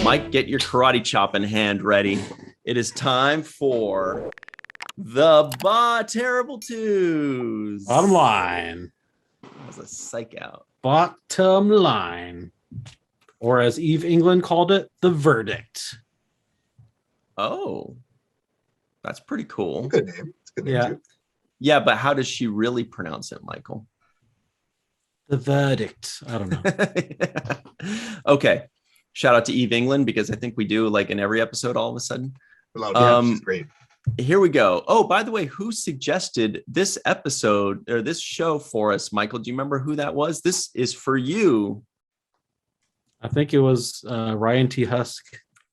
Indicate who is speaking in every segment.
Speaker 1: Mike, get your karate chop in hand ready. It is time for the Terrible Twos.
Speaker 2: Bottom line.
Speaker 1: That was a psych out.
Speaker 2: Bottom line. Or as Eve England called it, the verdict.
Speaker 1: Oh, that's pretty cool.
Speaker 3: Good name. It's a good name too.
Speaker 1: Yeah, but how does she really pronounce it, Michael?
Speaker 2: The verdict. I don't know.
Speaker 1: Okay. Shout out to Eve England, because I think we do like in every episode all of a sudden.
Speaker 3: She's great.
Speaker 1: Here we go. Oh, by the way, who suggested this episode or this show for us, Michael? Do you remember who that was? This is for you.
Speaker 2: I think it was Ryan T. Husk.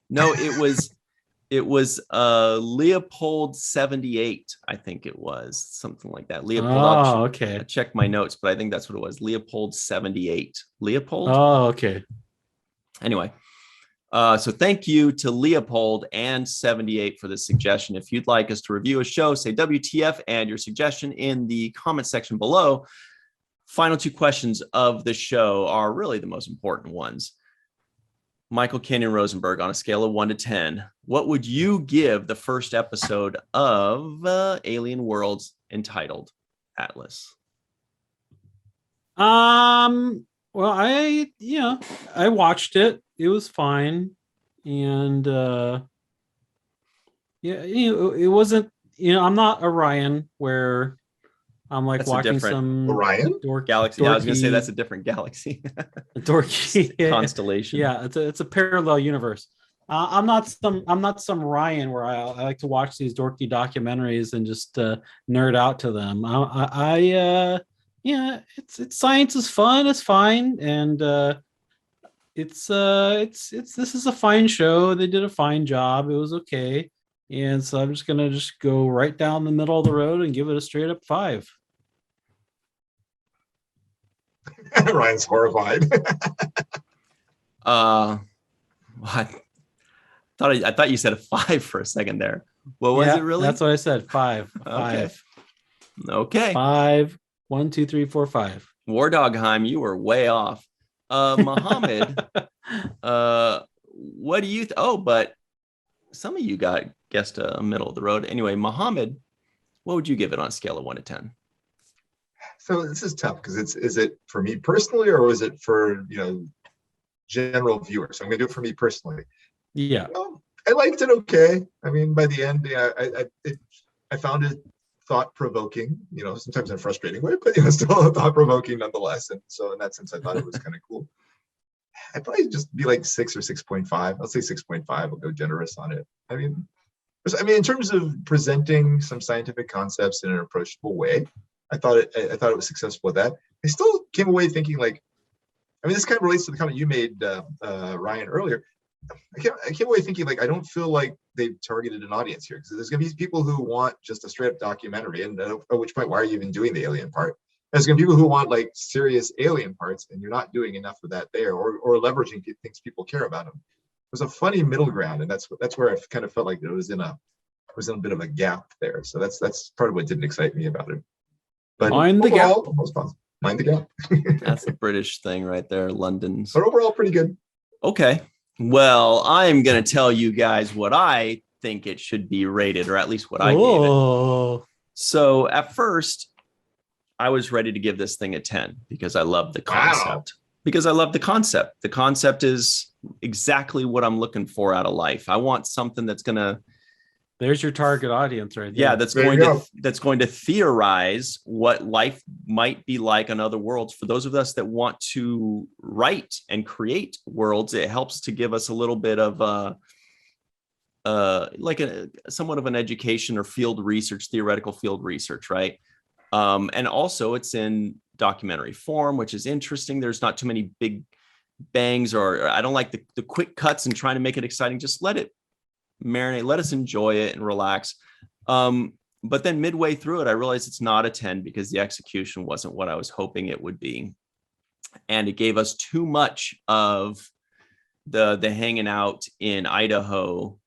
Speaker 1: No, it was Leopold 78. I think it was something like that. Leopold.
Speaker 2: Oh, okay.
Speaker 1: I checked my notes, but I think that's what it was. Leopold 78. Leopold.
Speaker 2: Oh, okay.
Speaker 1: Anyway, so thank you to Leopold and 78 for this suggestion. If you'd like us to review a show, say WTF and your suggestion in the comment section below. Final two questions of the show are really the most important ones. Michael Kenyon Rosenberg, on a scale of 1 to 10, what would you give the first episode of Alien Worlds entitled Atlas?
Speaker 2: Well, I watched it. It was fine. And it wasn't, I'm not Orion where I'm like watching some
Speaker 3: Orion
Speaker 1: galaxy. Yeah, I was gonna say that's a different galaxy.
Speaker 2: dorky
Speaker 1: constellation.
Speaker 2: Yeah, it's a parallel universe. I'm not some Ryan where I like to watch these dorky documentaries and just nerd out to them. It's science is fun. It's fine, and this is a fine show. They did a fine job. It was okay, and so I'm just gonna go right down the middle of the road and give it a straight up 5.
Speaker 3: Ryan's horrified.
Speaker 1: I thought you said a 5 for a second there. What was it really?
Speaker 2: That's what I said. 5.
Speaker 1: Okay.
Speaker 2: 5.
Speaker 1: Okay.
Speaker 2: 5. 1, 2, 3, 4, 5.
Speaker 1: War Dogheim, you were way off. Mohammed, what do you? But some of you guessed a middle of the road. Anyway, Mohammed, what would you give it on a scale of 1 to 10?
Speaker 3: So this is tough because is it for me personally or was it for general viewers? So I'm gonna do it for me personally.
Speaker 2: Yeah.
Speaker 3: I liked it okay. I mean, by the end, I found it thought-provoking. Sometimes in a frustrating way, but still thought-provoking nonetheless. And so in that sense, I thought it was kind of cool. I'd probably just be like 6 or 6.5. I'll say 6.5. I'll go generous on it. I mean, in terms of presenting some scientific concepts in an approachable way, I thought it was successful with that. I still came away thinking this kind of relates to the comment you made, Ryan, earlier. I came away thinking I don't feel like they've targeted an audience here, because there's going to be people who want just a straight up documentary, and at which point, why are you even doing the alien part? There's going to be people who want serious alien parts, and you're not doing enough of that there, or leveraging things people care about them. There's a funny middle ground, and that's where I kind of felt like it was in a bit of a gap there. So that's part of what didn't excite me about it. But
Speaker 2: mind the gap.
Speaker 3: Mind the gap.
Speaker 1: That's the British thing right there, London's.
Speaker 3: But overall, pretty good.
Speaker 1: Okay. Well, I'm going to tell you guys what I think it should be rated, or at least what I gave it. So at first, I was ready to give this thing a 10 because I love the concept.
Speaker 3: Wow.
Speaker 1: Because I love the concept. The concept is exactly what I'm looking for out of life. I want something that's going to...
Speaker 2: There's your target audience right there.
Speaker 1: Yeah, that's going to theorize what life might be like on other worlds. For those of us that want to write and create worlds, it helps to give us a little bit of somewhat of an education or theoretical field research, right? And also it's in documentary form, which is interesting. There's not too many big bangs, or I don't like the quick cuts and trying to make it exciting. Just let it marinate, let us enjoy it and relax. But then midway through it, I realized it's not a 10 because the execution wasn't what I was hoping it would be. And it gave us too much of the hanging out in Idaho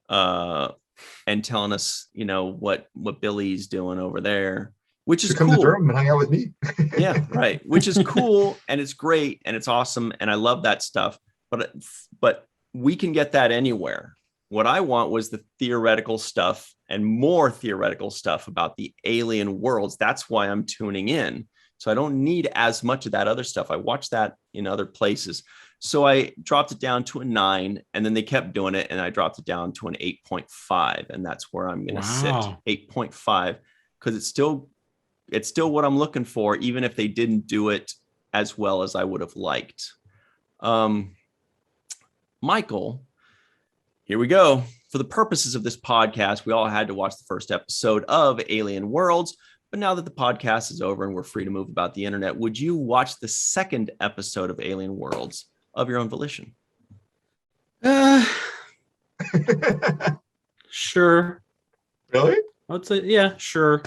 Speaker 1: and telling us, what Billy's doing over there, which is
Speaker 3: come
Speaker 1: cool.
Speaker 3: to Durham and hang out with me.
Speaker 1: Yeah, right. Which is cool, and it's great, and it's awesome, and I love that stuff. But we can get that anywhere. What I want was the theoretical stuff and more theoretical stuff about the alien worlds. That's why I'm tuning in. So I don't need as much of that other stuff. I watch that in other places. So I dropped it down to a 9, and then they kept doing it, and I dropped it down to an 8.5, and that's where I'm going to sit. 8.5, because it's still what I'm looking for, even if they didn't do it as well as I would have liked. Michael, here we go. For the purposes of this podcast, we all had to watch the first episode of Alien Worlds. But now that the podcast is over and we're free to move about the internet, would you watch the second episode of Alien Worlds of your own volition?
Speaker 2: Sure.
Speaker 3: Really?
Speaker 2: I would say, yeah, sure.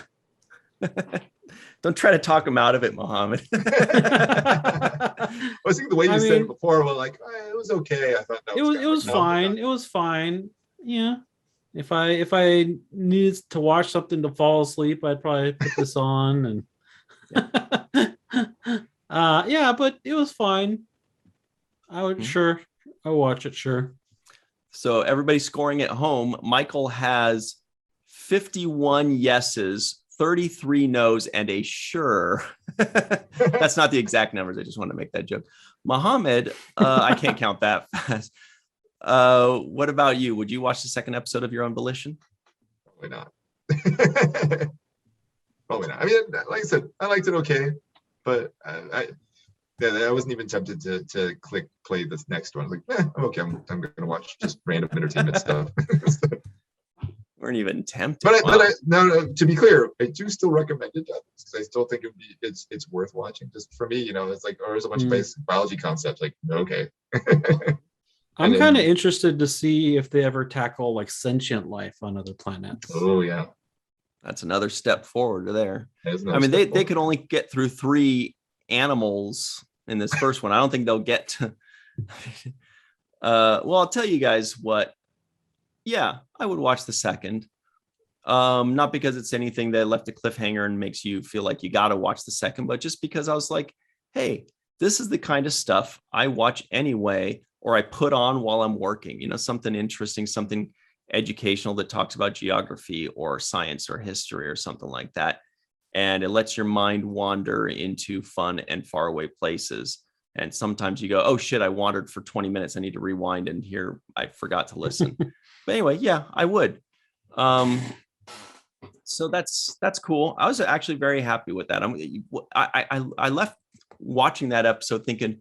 Speaker 1: Don't try to talk him out of it, Mohamed.
Speaker 3: I was thinking the way you said it before, well, like it was okay. I thought that
Speaker 2: it was fine. It was fine. Yeah. If I needed to watch something to fall asleep, I'd probably put this on and yeah, but it was fine. I would I'll watch it, sure.
Speaker 1: So everybody scoring at home, Michael has 51 yeses, 33 no's, and a sure. That's not the exact numbers. I just want to make that joke. Mohamed, I can't count that fast. What about you? Would you watch the second episode of Your Own Volition?
Speaker 3: Probably not. Probably not. I mean, like I said, I liked it okay, but I wasn't even tempted to click play this next one. I was like, okay, I'm going to watch just random entertainment stuff.
Speaker 1: Weren't even tempted.
Speaker 3: But no, to be clear, I do still recommend it because I still think it's worth watching. Just for me, it's like, or there's a bunch of basic biology concepts. Like, okay.
Speaker 2: I'm kind of interested to see if they ever tackle like sentient life on other planets.
Speaker 3: Oh yeah,
Speaker 1: that's another step forward there. I mean, they could only get through 3 animals in this first one. I don't think they'll get to. Well, I'll tell you guys what. Yeah, I would watch the second. Not because it's anything that left a cliffhanger and makes you feel like you got to watch the second, but just because I was like, hey, this is the kind of stuff I watch anyway, or I put on while I'm working, something interesting, something educational that talks about geography or science or history or something like that. And it lets your mind wander into fun and faraway places. And sometimes you go, oh shit, I wandered for 20 minutes. I need to rewind and hear, I forgot to listen. But anyway, yeah, I would. So that's cool. I was actually very happy with that. I left watching that episode thinking,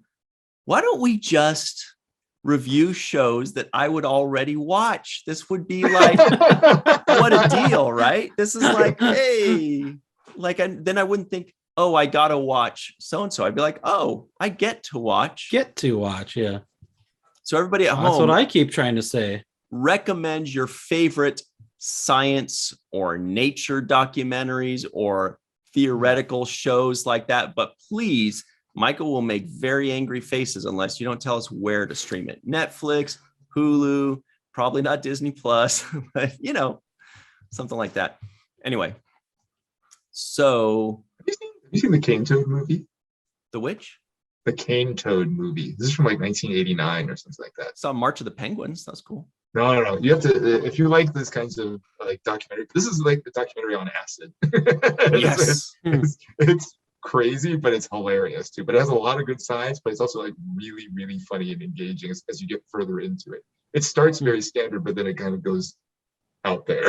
Speaker 1: why don't we just review shows that I would already watch? This would be like, what a deal, right? This is like, hey, like, then I wouldn't think, oh, I gotta watch so-and-so. I'd be like, oh, I get to watch.
Speaker 2: Yeah.
Speaker 1: So everybody at home.
Speaker 2: That's what I keep trying to say.
Speaker 1: Recommend your favorite science or nature documentaries or theoretical shows like that. But please, Michael will make very angry faces unless you don't tell us where to stream it. Netflix, Hulu, probably not Disney Plus, but something like that. Anyway, so
Speaker 3: have you seen the Cane Toad movie?
Speaker 1: The which?
Speaker 3: The Cane Toad movie. This is from like 1989 or something like that.
Speaker 1: Saw March of the Penguins. That's cool.
Speaker 3: No. You have to, if you like this kinds of like documentary, this is like the documentary on acid.
Speaker 1: Yes.
Speaker 3: It's crazy, but it's hilarious too. But it has a lot of good science, but it's also like really, really funny and engaging as you get further into it. It starts very standard, but then it kind of goes out there.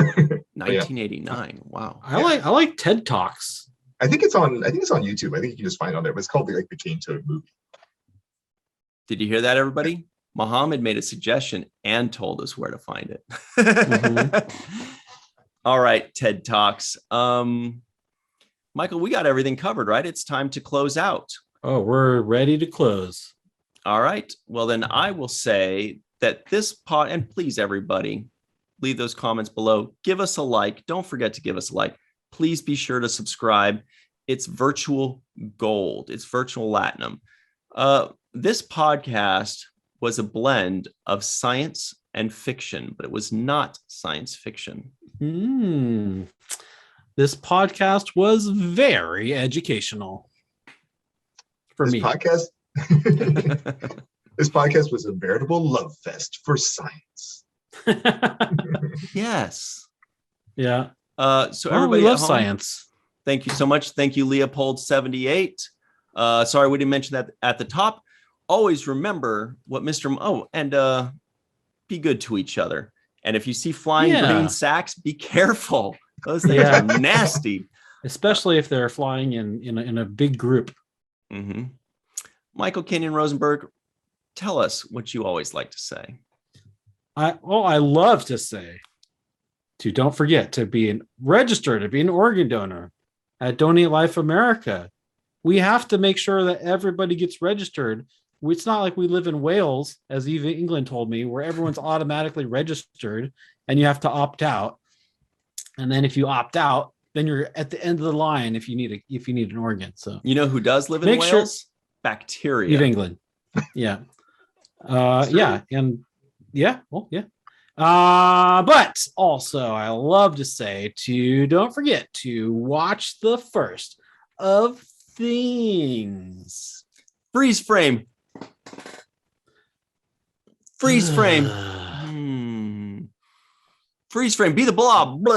Speaker 1: 1989. Wow.
Speaker 2: I like TED Talks.
Speaker 3: I think it's on YouTube. I think you can just find it on there, but it's called like the Cane Toad movie.
Speaker 1: Did you hear that, everybody? Mohamed made a suggestion and told us where to find it. All right, TED Talks. Michael, we got everything covered, right? It's time to close out.
Speaker 2: Oh, we're ready to close.
Speaker 1: All right. Well, then I will say that this and please, everybody, leave those comments below. Give us a like. Don't forget to give us a like. Please be sure to subscribe. It's virtual gold. It's virtual platinum. This podcast was a blend of science and fiction, but it was not science fiction.
Speaker 2: This podcast was very educational for me.
Speaker 3: Podcast. This podcast was a veritable love fest for science.
Speaker 1: Yes.
Speaker 2: Yeah.
Speaker 1: So
Speaker 2: Well,
Speaker 1: everybody
Speaker 2: we
Speaker 1: at
Speaker 2: love
Speaker 1: home,
Speaker 2: science.
Speaker 1: thank you so much. Thank you, Leopold78. Sorry, we didn't mention that at the top. Always remember what be good to each other. And if you see flying green sacks, be careful. Those things are nasty.
Speaker 2: Especially if they're flying in a big group.
Speaker 1: Mm-hmm. Michael Kenyon Rosenberg, tell us what you always like to say.
Speaker 2: I love to say don't forget to be registered to be an organ donor at Donate Life America. We have to make sure that everybody gets registered. It's not like we live in Wales, as Eva England told me, where everyone's automatically registered and you have to opt out. And then if you opt out, then you're at the end of the line if you need an organ. So
Speaker 1: you know who does live in Wales? Bacteria.
Speaker 2: Eva England. Yeah. But also I love to say don't forget to watch the first of things.
Speaker 1: Freeze frame. Freeze frame. Freeze frame. Be the blob.